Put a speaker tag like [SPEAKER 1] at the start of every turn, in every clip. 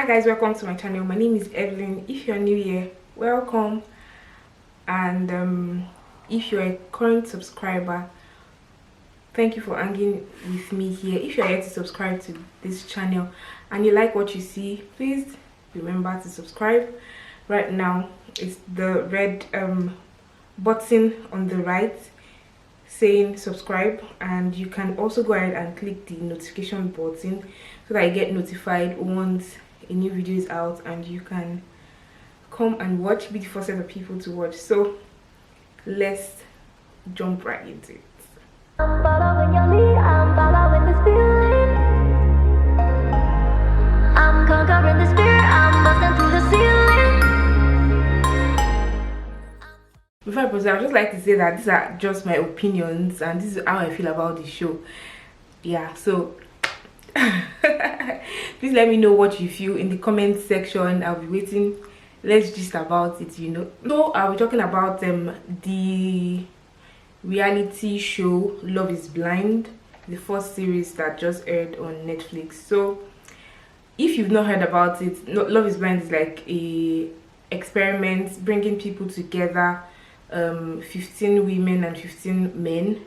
[SPEAKER 1] Hi guys, welcome to my channel. My name is Evelyn. If you're new here, welcome. And if you're a current subscriber, thank you for hanging with me here. If you're yet to subscribe to this channel and you like what you see, please remember to subscribe. Right now it's the red button on the right saying subscribe, and you can also go ahead and click the notification button so that you get notified once a new video is out and you can come and watch, be the first set of people to watch. So let's jump right into it.
[SPEAKER 2] I'm following your lead, I'm following this feeling. I'm conquering the spirit, I'm busting through the ceiling.
[SPEAKER 1] Before I proceed, I would just like to say that these are just my opinions and this is how I feel about the show. Yeah, so please let me know what you feel in the comment section. I'll be waiting. Let's gist about it, you know. So I'll be talking about the reality show Love is Blind, the first series that just aired on Netflix. So if you've not heard about it, Love is Blind is like a experiment bringing people together, 15 women and 15 men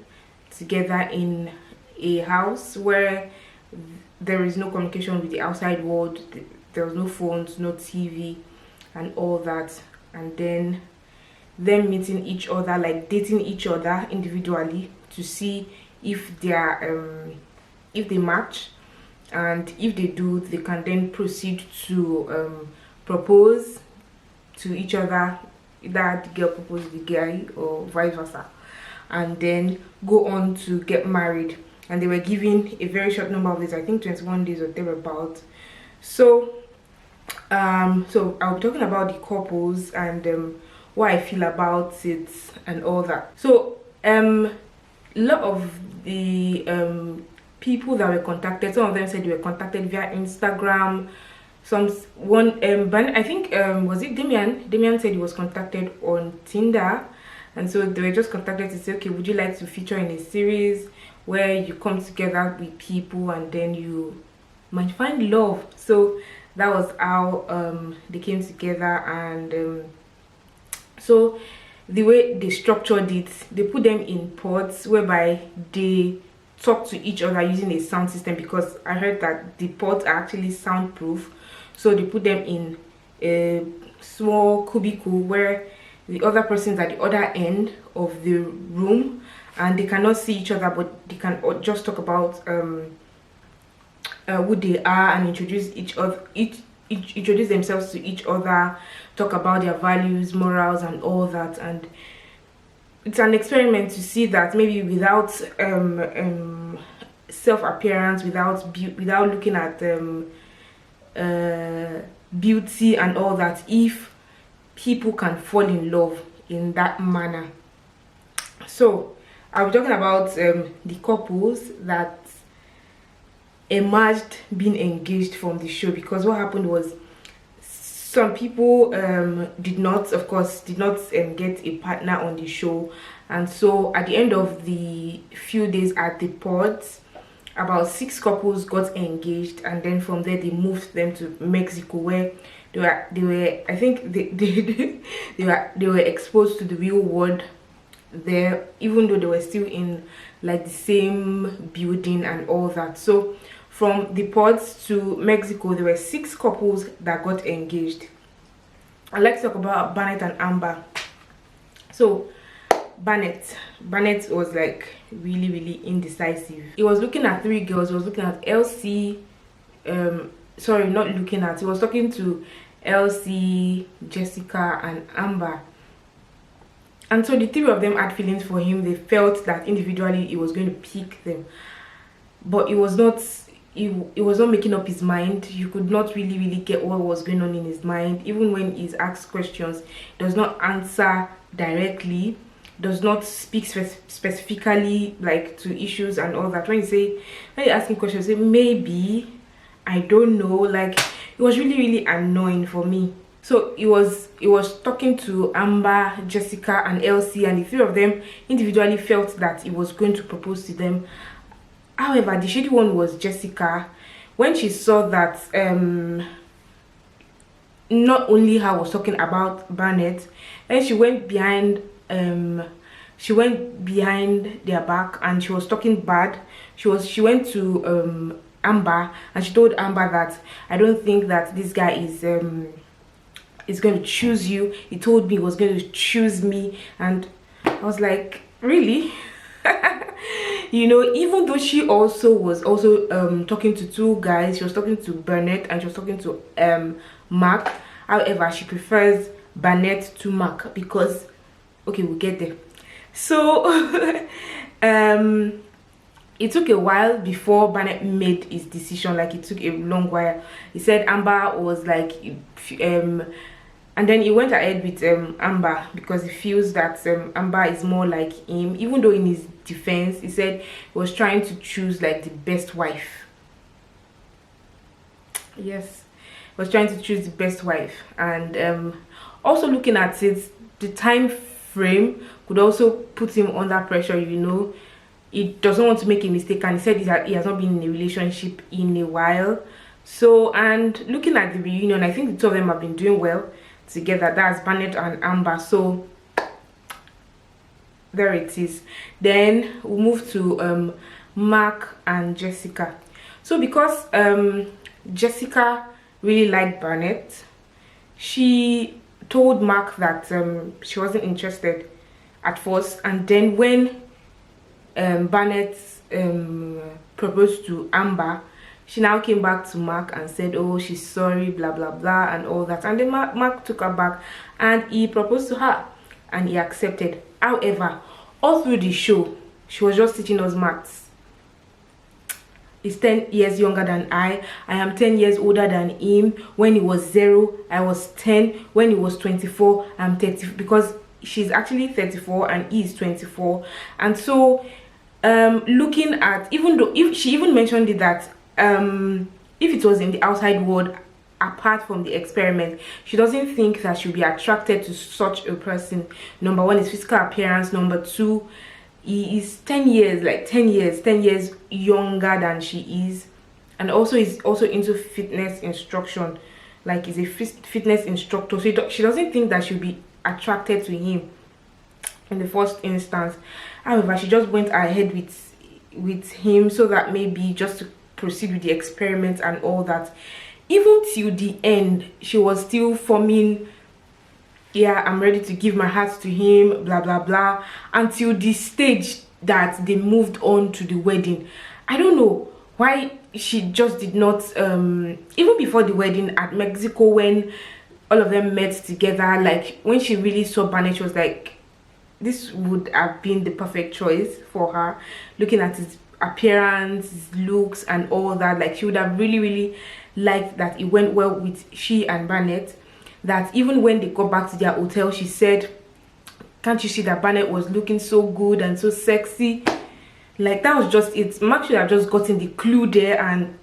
[SPEAKER 1] together in a house where there is no communication with the outside world. There was no phones, no TV and all that, and then them meeting each other, like dating each other individually to see if they are if they match, and if they do, they can then proceed to propose to each other. Either the girl proposes to the guy or vice versa, and then go on to get married. And they were given a very short number of days, I think 21 days or thereabout. So so I'll be talking about the couples and what I feel about it and all that. So a lot of the people that were contacted, some of them said they were contacted via Instagram. I think was it Damian said he was contacted on Tinder, and so they were just contacted to say, okay, would you like to feature in a series where you come together with people and then you might find love. So that was how they came together. And so the way they structured it, they put them in pods whereby they talk to each other using a sound system, because I heard that the pods are actually soundproof. So they put them in a small cubicle where the other person's at the other end of the room and they cannot see each other, but they can just talk about who they are and introduce each other, introduce themselves to each other, talk about their values, morals and all that. And it's an experiment to see that maybe without self-appearance, without looking at beauty and all that, if people can fall in love in that manner. So I'll be talking about the couples that emerged being engaged from the show, because what happened was some people did not get a partner on the show, and so at the end of the few days at the pods, about 6 couples got engaged, and then from there they moved them to Mexico, where they were I think they were exposed to the real world there, even though they were still in like the same building and all that. So from the pods to Mexico, there were 6 couples that got engaged. I'd like to talk about Barnett and Amber. So Barnett was like really indecisive. He was looking at 3 girls. He was looking at Elsie, sorry, not looking at, he was talking to Elsie, Jessica and Amber. And so the 3 of them had feelings for him. They felt that individually he was going to pick them, but he was not making up his mind. You could not really get what was going on in his mind. Even when he's asked questions, he does not answer directly, does not speak specifically like to issues and all that. When you're asking questions, say maybe, I don't know, like it was really annoying for me. So he was talking to Amber, Jessica and Elsie, and the 3 of them individually felt that he was going to propose to them. However, the shady one was Jessica. When she saw that not only her was talking about Barnett, and she went behind their back and she was talking bad. She went to Amber, and she told Amber that, I don't think that this guy is going to choose you. He told me he was going to choose me. And I was like, really? You know, even though she also was talking to two guys, she was talking to Barnett and she was talking to Mark. However, she prefers Barnett to Mark because, okay, we'll get there. So it took a while before Barnett made his decision. Like, it took a long while. He said Amber was like and then he went ahead with Amber because he feels that Amber is more like him, even though in his defense he said he was trying to choose like the best wife. Yes, was trying to choose the best wife. And also looking at it, the time frame could also put him under pressure. You know, he doesn't want to make a mistake, and he said he has not been in a relationship in a while. So, and looking at the reunion, I think the two of them have been doing well together. That's Barnett and Amber. So there it is. Then we'll move to Mark and Jessica. So because Jessica really liked Barnett, she told Mark that she wasn't interested at first, and then when Barnett proposed to Amber, she now came back to Mark and said, oh, she's sorry, blah blah blah, and all that. And then Mark took her back and he proposed to her and he accepted. However, all through the show, she was just teaching us maths. He's 10 years younger than I am 10 years older than him. When he was 0, I was 10. When he was 24, I'm 30, because she's actually 34 and he is 24. And so looking at, even though, if she even mentioned it, that if it was in the outside world apart from the experiment, she doesn't think that she'll be attracted to such a person. Number one is physical appearance. Number two, he is 10 years younger than she is. And also he's also into fitness instruction, like he's a fitness instructor. So she doesn't think that she'll be attracted to him in the first instance. However, she just went ahead with him so that maybe just to proceed with the experiment and all that. Even till the end, she was still forming, yeah, I'm ready to give my heart to him, blah blah blah, until the stage that they moved on to the wedding. I don't know why she just did not even before the wedding at Mexico, when all of them met together, like when she really saw Barnett, she was like, this would have been the perfect choice for her, looking at his appearance, his looks and all that. Like, she would have really liked that it went well with she and Barnett. That even when they got back to their hotel, she said, can't you see that Barnett was looking so good and so sexy? Like, that was just it. Mark should have just gotten the clue there and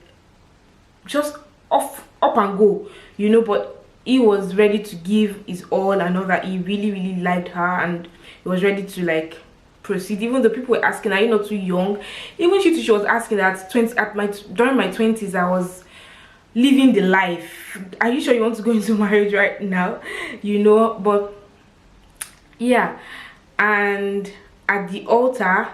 [SPEAKER 1] just up and go, you know. But he was ready to give his all and all that. He really liked her and he was ready to like proceed. Even though people were asking, are you not too young? Even she was asking that during my 20s I was living the life. Are you sure you want to go into marriage right now? You know. But yeah, and at the altar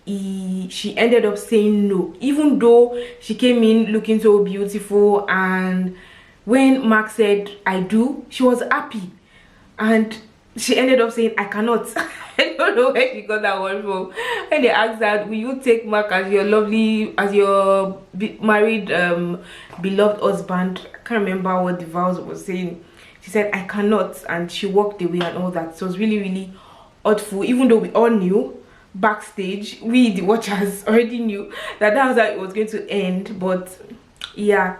[SPEAKER 1] she ended up saying no, even though she came in looking so beautiful. And when Mark said I do, she was happy, and she ended up saying I cannot. I don't know where she got that one from. And they asked her, will you take Mark as your married beloved husband? I can't remember what the vows was saying. She said I cannot, and she walked away and all that. So it was really awful, even though we all knew backstage, we the watchers already knew that was how it was going to end. But yeah,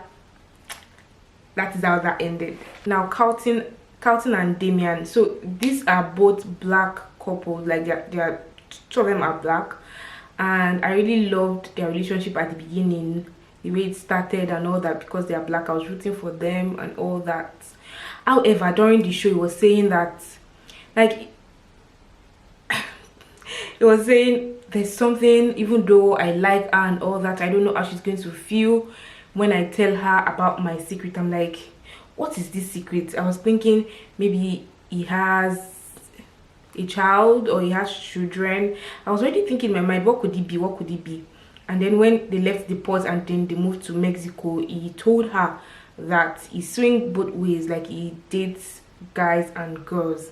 [SPEAKER 1] that is how that ended. Now Carlton and Damian, so these are both black couples. Like, they're two of them are black, and I really loved their relationship at the beginning, the way it started and all that. Because they are black, I was rooting for them and all that. However, during the show, it was saying that, like, it was saying there's something, even though I like her and all that, I don't know how she's going to feel when I tell her about my secret. I'm like, what is this secret? I was thinking maybe he has a child or he has children. I was already thinking in my mind, what could it be, what could it be? And then when they left the port and then they moved to Mexico, he told her that he swing both ways, like he dates guys and girls.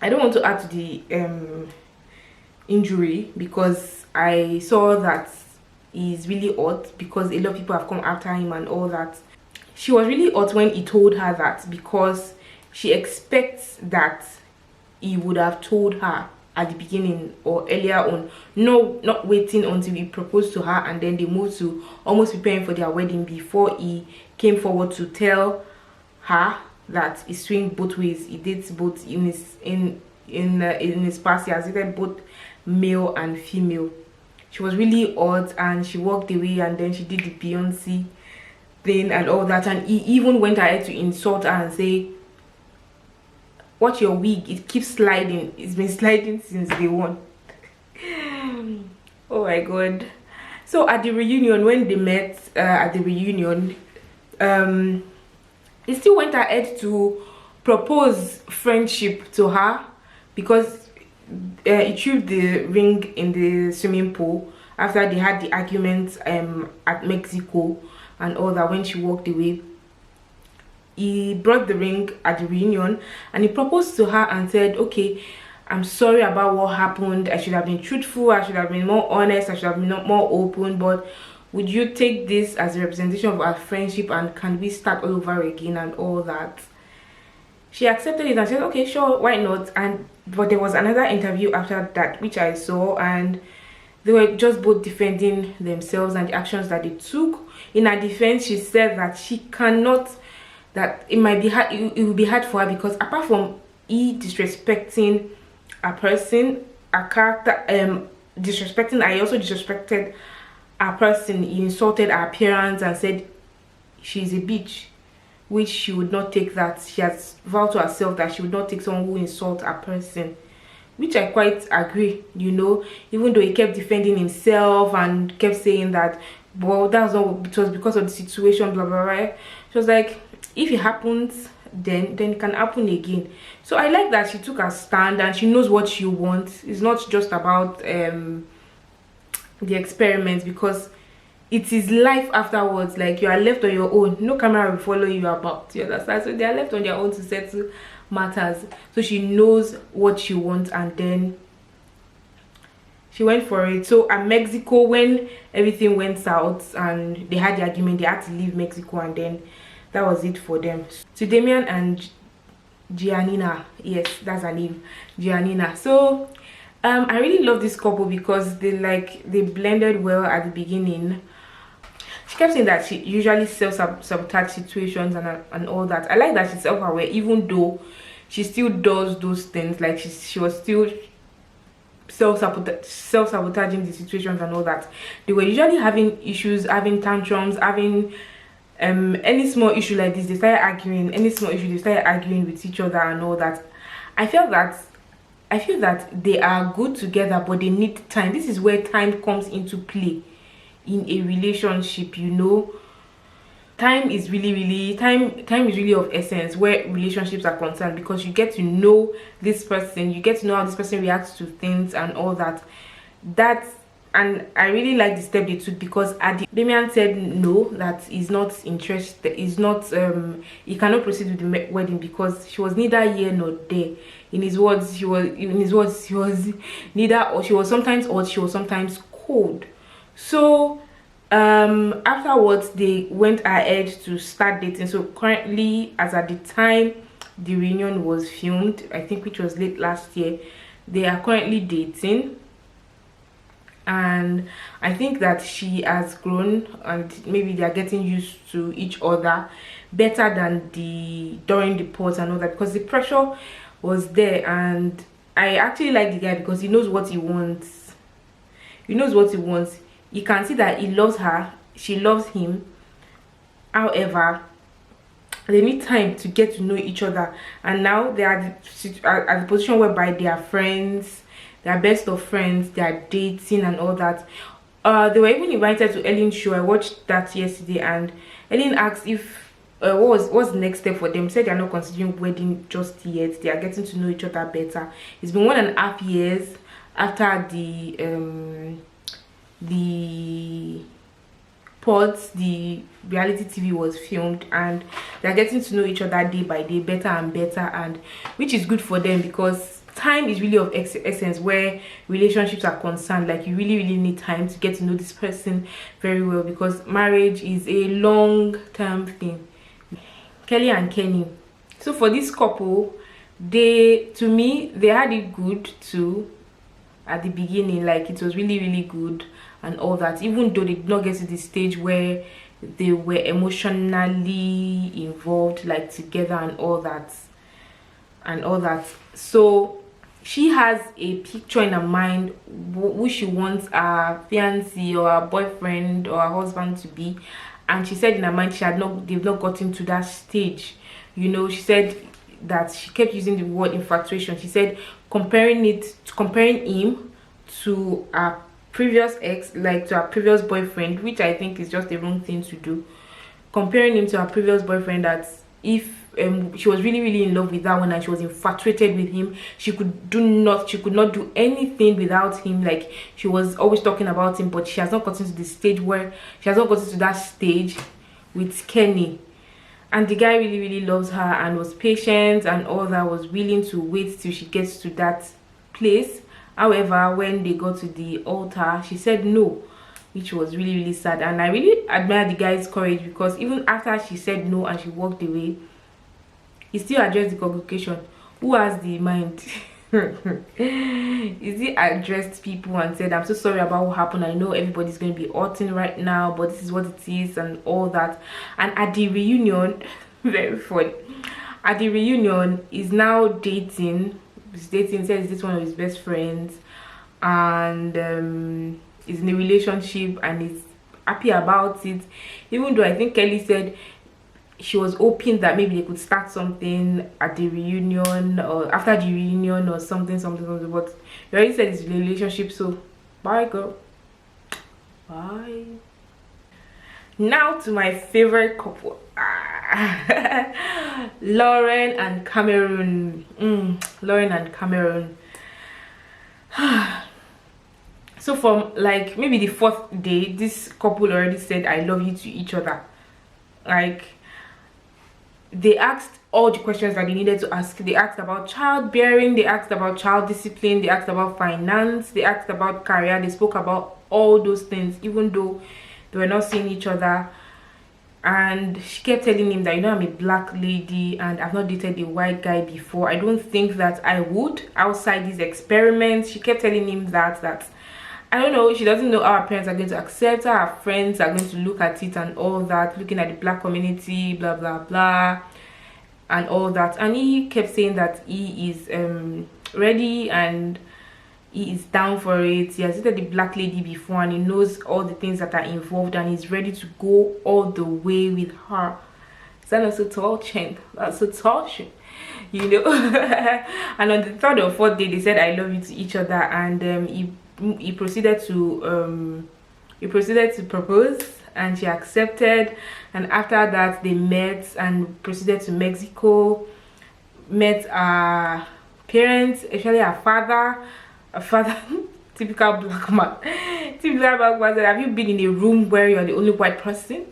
[SPEAKER 1] I don't want to add to the injury, because I saw that he's really hot, because a lot of people have come after him and all that. She was really hot when he told her that, because she expects that he would have told her at the beginning or earlier on, no, not waiting until he proposed to her and then they moved to almost preparing for their wedding before he came forward to tell her that he swing both ways. He dates both in his past. He has dated both male and female. She was really odd and she walked away, and then she did the Beyonce thing and all that, and he even went ahead to insult her and say, "Watch your wig, it keeps sliding. It's been sliding since day one." Oh my god. So at the reunion, when they met at the reunion, he still went ahead to propose friendship to her, because he threw the ring in the swimming pool after they had the argument at Mexico and all that. When she walked away, he brought the ring at the reunion and he proposed to her and said, "Okay, I'm sorry about what happened. I should have been truthful. I should have been more honest. I should have been more open. But would you take this as a representation of our friendship, and can we start all over again and all that?" She accepted it and said, "Okay, sure, why not?" But there was another interview after that which I saw, and they were just both defending themselves and the actions that they took. In her defense, she said that she cannot, that it might be hard, it will be hard for her, because apart from disrespecting a person, a character, disrespecting, I also disrespected a person. He insulted her appearance and said she's a bitch, which she would not take that. She has vowed to herself that she would not take someone who insults a person, which I quite agree, you know, even though he kept defending himself and kept saying that, well, that was not, it was because of the situation, blah blah blah. She was like, if it happens, then it can happen again. So I like that she took a stand and she knows what she wants. It's not just about the experiment, because it is life afterwards. Like, you are left on your own, no camera will follow you about, you understand? So they are left on their own to settle matters. So she knows what she wants, and then she went for it. So at Mexico, when everything went south and they had the argument, they had to leave Mexico, and then that was it for them. So Damian and Giannina, yes, that's her name, Giannina. So I really love this couple because they blended well at the beginning. She kept saying that she usually self-sabotage situations and all that. I like that she's self-aware, even though she still does those things. Like she was still self-sabotaging the situations and all that. They were usually having issues, having tantrums, having any small issue like this, they started arguing. Any small issue, they started arguing with each other and all that. I feel that they are good together, but they need time. This is where time comes into play in a relationship, you know. Time is really of essence where relationships are concerned, because you get to know this person, you get to know how this person reacts to things and all that. And I really like the step they took, because Damian said no, that he's not interested, he cannot proceed with the wedding because she was neither here nor there. In his words, she was neither, or she was sometimes hot, she was sometimes cold. So afterwards they went ahead to start dating. So currently, as at the time the reunion was filmed, I think, which was late last year, they are currently dating. And I think that she has grown, and maybe they are getting used to each other better than during the pause and all that, because the pressure was there. And I actually like the guy because he knows what he wants. He knows what he wants. You can see that he loves her, she loves him. However, they need time to get to know each other, and now they are at the position whereby they are friends. They are best of friends, they are dating and all that. They were even invited to Ellen's show. I watched that yesterday, and Ellen asked if what's the next step for them. Said they are not considering wedding just yet. They are getting to know each other better. It's been 1.5 years after the pods, the reality TV was filmed, and they're getting to know each other day by day, better and better, and which is good for them, because time is really of essence where relationships are concerned. Like, you really need time to get to know this person very well, because marriage is a long-term thing. Kelly and Kenny. So for this couple, to me they had it good too at the beginning. Like, it was really good and all that, even though they did not get to the stage where they were emotionally involved, like together and all that. So she has a picture in her mind who she wants her fiancé or her boyfriend or her husband to be, and she said in her mind they've not gotten to that stage. You know, she said that she kept using the word infatuation. She said comparing him to a previous ex, like to her previous boyfriend, which I think is just the wrong thing to do. Comparing him to her previous boyfriend, that if she was really in love with that one and she was infatuated with him, she could not do anything without him. Like, she was always talking about him, but she has not gotten to the stage that stage with Kenny. And the guy really loves her and was patient and all that, was willing to wait till she gets to that place. However, when they got to the altar, she said no, which was really sad. And I really admire the guy's courage, because even after she said no and she walked away, he still addressed the congregation. Who has the mind? Is he addressed people and said, I'm so sorry about what happened, I know everybody's going to be hurting right now, but this is what it is and all that. And at the reunion, very funny, at the reunion, he's now dating, says this one of his best friends, and is in a relationship and is happy about it, even though I think Kelly said she was hoping that maybe they could start something at the reunion or after the reunion or something, but he already said it's a relationship. So bye, girl, bye. Now to my favorite couple, Lauren and Cameron. Lauren and Cameron. So from like maybe the 4th day, this couple already said I love you to each other. Like, they asked all the questions that they needed to ask. They asked about childbearing, they asked about child discipline, they asked about finance, they asked about career. They spoke about all those things, even though they were not seeing each other. And she kept telling him that, you know, I'm a black lady and I've not dated a white guy before. I don't think that I would outside these experiments. She kept telling him that I don't know, she doesn't know how her parents are going to accept her, her friends are going to look at it and all that, looking at the black community, blah blah and all that. And he kept saying that he is ready and he is down for it. He has dated the black lady before and he knows all the things that are involved and he's ready to go all the way with her. Is that not so touching? That's so touching, you know. And on the 3rd or 4th day, they said I love you to each other, and he proceeded to propose, and she accepted. And after that, they met and proceeded to Mexico, met her parents, especially her father. Typical black man said, have you been in a room where you're the only white person?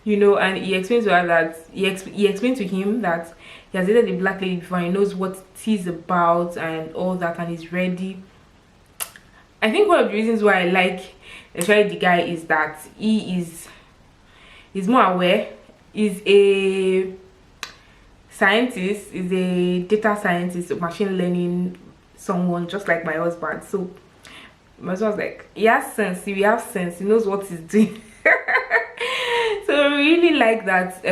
[SPEAKER 1] You know. And he explained to her that he explained to him that he has dated the black lady before, he knows what it is about and all that, and he's ready. I think one of the reasons why I like especially the guy is that he's more aware. He's a scientist, is a data scientist, machine learning someone, just like my husband. So my husband's like, he has sense, he has sense, he knows what he's doing. So I really like that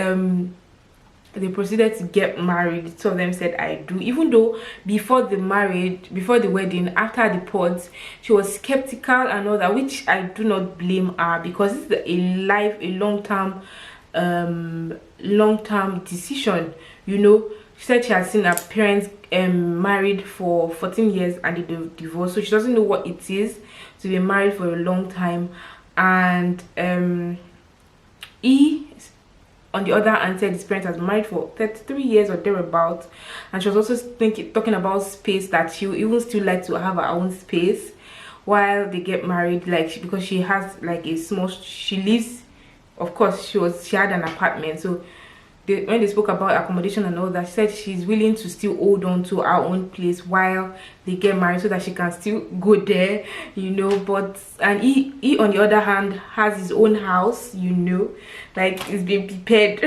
[SPEAKER 1] they proceeded to get married. The two of them said I do, even though before the wedding, after the pods, she was skeptical and all that, which I do not blame her, because it's a long-term decision, you know. She said she has seen her parents married for 14 years and they divorced, so she doesn't know what it is to be married for a long time. and E on the other hand said his parents has been married for 33 years or thereabouts, and she was also talking about space, that she would even still like to have her own space while they get married, like because she has like a small, she lives, of course she had an apartment, so when they spoke about accommodation and all that, she said she's willing to still hold on to our own place while they get married so that she can still go there, you know. But and he on the other hand has his own house, you know, like it's been prepared.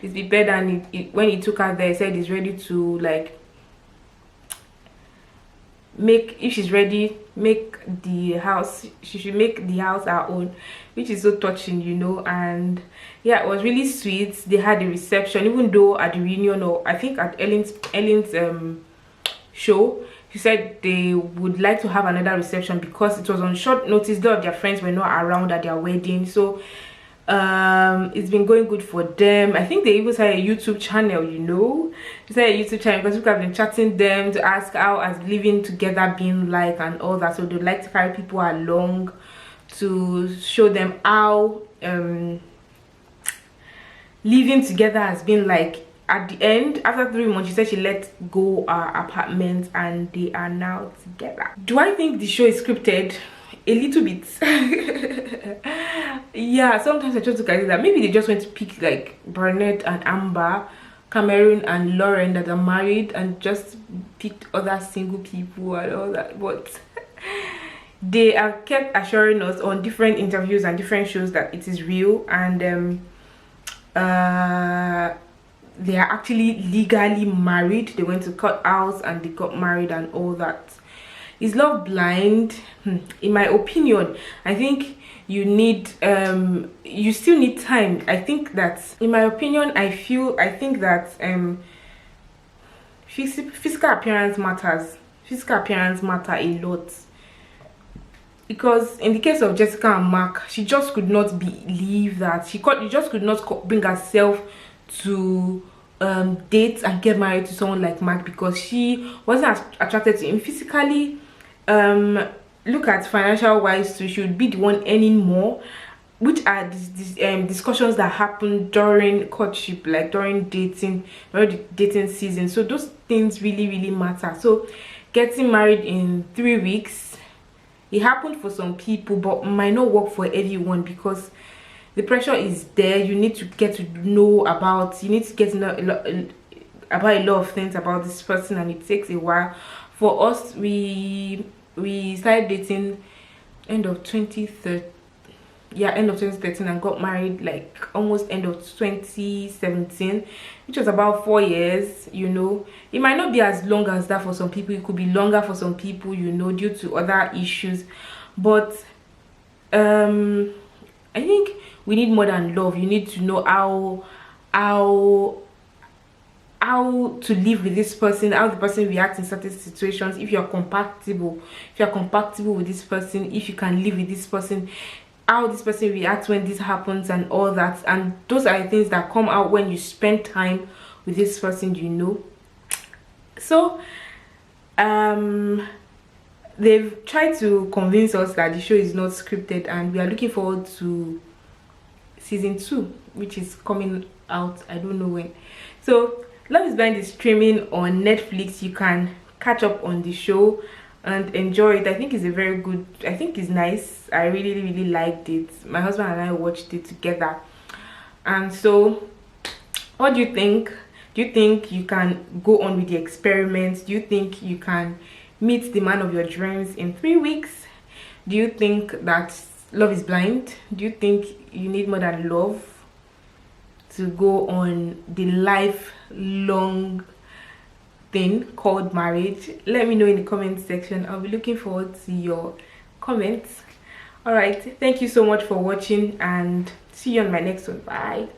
[SPEAKER 1] It's prepared, and when he took her there, he said he's ready to like make, if she's ready, make the house, she should make the house her own, which is so touching, you know. And yeah, it was really sweet. They had a reception, even though at the reunion, or I think at Ellen's show, she said they would like to have another reception because it was on short notice. Though their friends were not around at their wedding, so it's been going good for them. I think they even started a YouTube channel, you know. They started a YouTube channel because people have been chatting them to ask how has living together been like and all that, so they'd like to carry people along to show them how living together has been like. At the end, after 3 months, she said she let go her apartment and they are now together. Do I think the show is scripted? A little bit. Yeah, sometimes I just look at it that maybe they just went to pick like Burnett and Amber, Cameron and Lauren that are married, and just picked other single people and all that. But they have kept assuring us on different interviews and different shows that it is real, and they are actually legally married. They went to court house and they got married and all that. Is love blind? In my opinion, I think you need you still need time. I think that, in my opinion, I think that physical appearance matters. Physical appearance matter a lot, because in the case of Jessica and Mark, she just could not believe that she just could not bring herself to date and get married to someone like Mark, because she wasn't attracted to him physically. Look at financial wise too, she would be the one earning more, which are these discussions that happen during courtship, like during the dating season. So those things really matter. So getting married in 3 weeks, it happened for some people but might not work for everyone, because the pressure is there. You need to get to know about, you need to get to know about a lot of things about this person, and it takes a while. For us, we started dating end of 2013, end of 2013, and got married like almost end of 2017, which was about 4 years, you know. It might not be as long as that for some people, it could be longer for some people, you know, due to other issues. But I think we need more than love. You need to know how to live with this person, how the person reacts in certain situations, if you're compatible with this person, if you can live with this person, how this person reacts when this happens and all that. And those are the things that come out when you spend time with this person, you know. So they've tried to convince us that the show is not scripted, and we are looking forward to season 2, which is coming out, I don't know when. So Love is Blind is streaming on Netflix. You can catch up on the show and enjoy it. I think it's a very good, I think it's nice. I really liked it. My husband and I watched it together. And so what do you think? Do you think you can go on with the experiment? Do you think you can meet the man of your dreams in 3 weeks? Do you think that love is blind? Do you think you need more than love to go on the lifelong thing called marriage? Let me know in the comment section. I'll be looking forward to your comments. All right, thank you so much for watching, and see you on my next one. Bye.